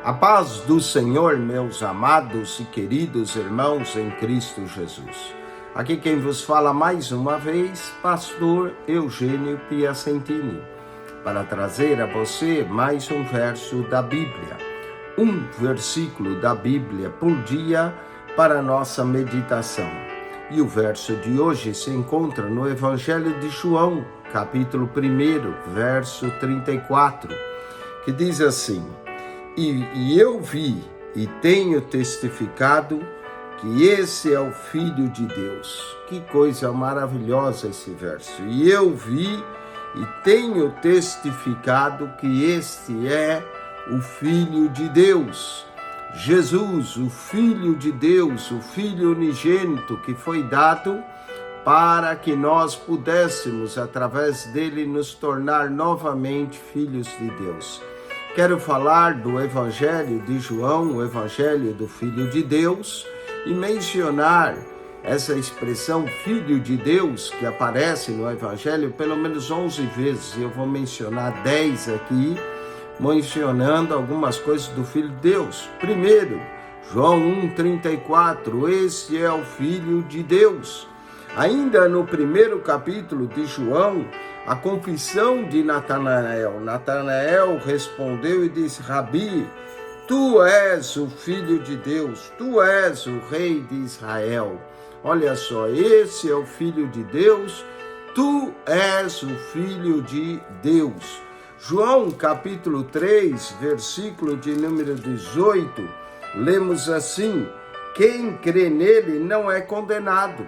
A paz do Senhor, meus amados e queridos irmãos em Cristo Jesus. Aqui quem vos fala mais uma vez, pastor Eugênio Piacentini, para trazer a você mais um verso da Bíblia. Um versículo da Bíblia por dia para nossa meditação. E o verso de hoje se encontra no Evangelho de João, capítulo 1, verso 34, que diz assim: E eu vi e tenho testificado que esse é o Filho de Deus. Que coisa maravilhosa esse verso. E eu vi e tenho testificado que este é o Filho de Deus. Jesus, o Filho de Deus, o Filho unigênito que foi dado para que nós pudéssemos, através dele, nos tornar novamente filhos de Deus. Quero falar do Evangelho de João, o Evangelho do Filho de Deus, e mencionar essa expressão Filho de Deus, que aparece no Evangelho pelo menos 11 vezes. Eu vou mencionar 10 aqui, mencionando algumas coisas do Filho de Deus. Primeiro, João 1,34, esse é o Filho de Deus. Ainda no primeiro capítulo de João, a confissão de Natanael. Natanael respondeu e disse: Rabi, tu és o Filho de Deus, tu és o Rei de Israel. Olha só, esse é o Filho de Deus, tu és o Filho de Deus. João capítulo 3, versículo de número 18, lemos assim: quem crê nele não é condenado.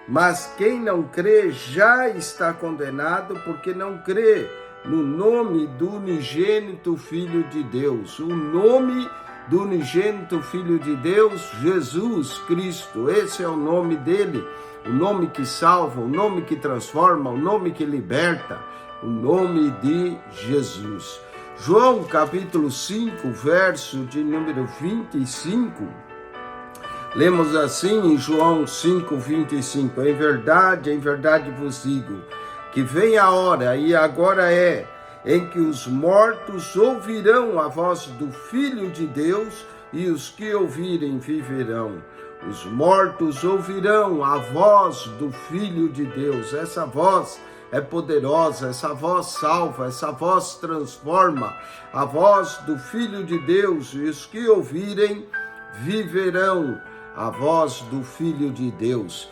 Mas quem não crê já está condenado, porque não crê no nome do unigênito Filho de Deus. O nome do unigênito Filho de Deus, Jesus Cristo. Esse é o nome dele, o nome que salva, o nome que transforma, o nome que liberta, o nome de Jesus. João capítulo 5, verso de número 25, lemos assim em João 5,25, em verdade vos digo, que vem a hora, e agora é, em que os mortos ouvirão a voz do Filho de Deus, e os que ouvirem viverão. Os mortos ouvirão a voz do Filho de Deus. Essa voz é poderosa, essa voz salva, essa voz transforma, a voz do Filho de Deus, e os que ouvirem viverão. A voz do Filho de Deus.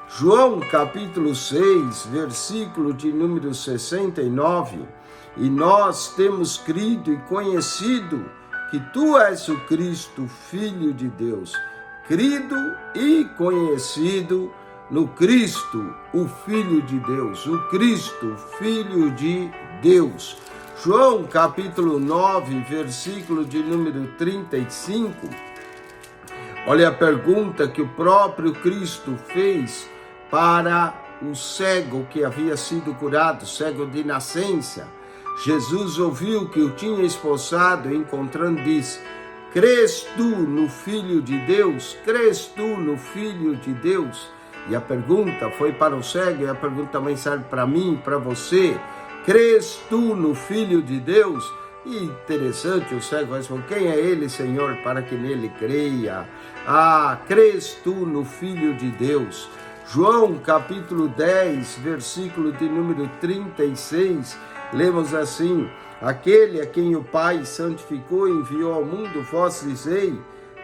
João capítulo 6, versículo de número 69, e nós temos crido e conhecido que tu és o Cristo, Filho de Deus. Crido e conhecido no Cristo, o Filho de Deus, o Cristo, Filho de Deus. João capítulo 9, versículo de número 35, olha a pergunta que o próprio Cristo fez para o cego que havia sido curado, cego de nascença. Jesus ouviu que o tinha expulsado e encontrando disse: crês tu no Filho de Deus? Crês tu no Filho de Deus? E a pergunta foi para o cego, e a pergunta também serve para mim, para você. Crês tu no Filho de Deus? E interessante, o cego respondeu: quem é ele, Senhor, para que nele creia? Crês tu no Filho de Deus? João capítulo 10, versículo de número 36, lemos assim: aquele a quem o Pai santificou e enviou ao mundo, vós dizei,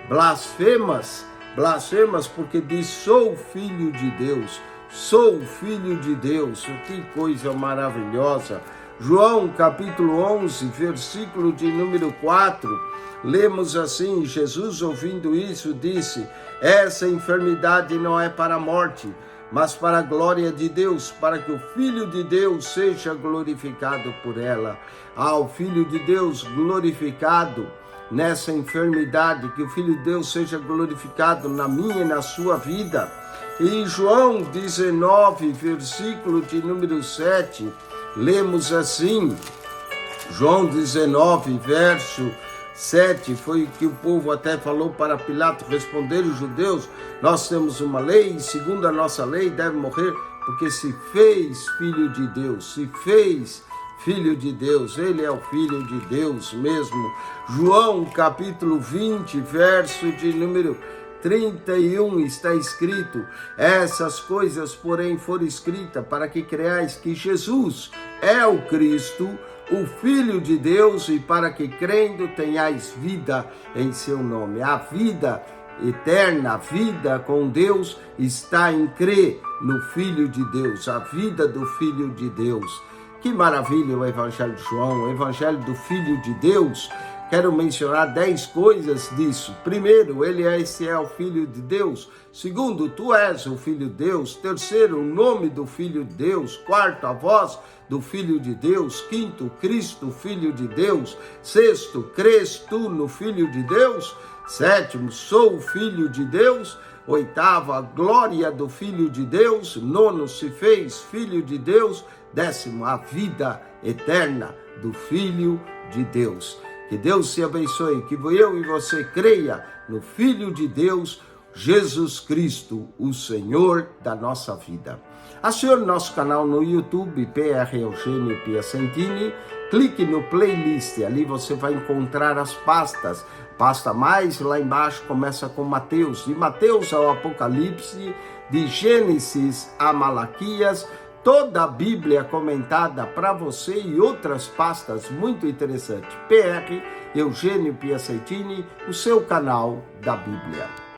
blasfemas, porque diz, sou filho de Deus, sou filho de Deus. Que coisa maravilhosa! João capítulo 11, versículo de número 4, lemos assim: Jesus ouvindo isso disse, essa enfermidade não é para a morte, mas para a glória de Deus, para que o Filho de Deus seja glorificado por ela. O Filho de Deus glorificado nessa enfermidade, que o Filho de Deus seja glorificado na minha e na sua vida. E João 19, versículo de número 7, lemos assim, João 19, verso 7, foi o que o povo até falou para Pilato, responder os judeus, nós temos uma lei, e segundo a nossa lei deve morrer, porque se fez filho de Deus, se fez Filho de Deus, ele é o Filho de Deus mesmo. João capítulo 20, verso de número 31, está escrito: essas coisas, porém, foram escritas para que creais que Jesus é o Cristo, o Filho de Deus, e para que crendo tenhais vida em seu nome. A vida eterna, a vida com Deus está em crer no Filho de Deus, a vida do Filho de Deus. Que maravilha o Evangelho de João, o Evangelho do Filho de Deus. Quero mencionar 10 coisas disso. Primeiro, esse é o Filho de Deus. Segundo, tu és o Filho de Deus. Terceiro, o nome do Filho de Deus. Quarto, a voz do Filho de Deus. Quinto, Cristo, Filho de Deus. Sexto, crês tu no Filho de Deus? Sétimo, sou o Filho de Deus. Oitavo, a glória do Filho de Deus. Nono, se fez Filho de Deus. Décimo, a vida eterna do Filho de Deus. Que Deus te abençoe, que eu e você creia no Filho de Deus, Jesus Cristo, o Senhor da nossa vida. Acione nosso canal no YouTube, PR Eugênio Piacentini. Clique no playlist, ali você vai encontrar as pastas. Pasta mais, lá embaixo começa com Mateus. De Mateus ao Apocalipse, de Gênesis a Malaquias, toda a Bíblia comentada para você e outras pastas muito interessantes. PR Eugênio Piacentini, o seu canal da Bíblia.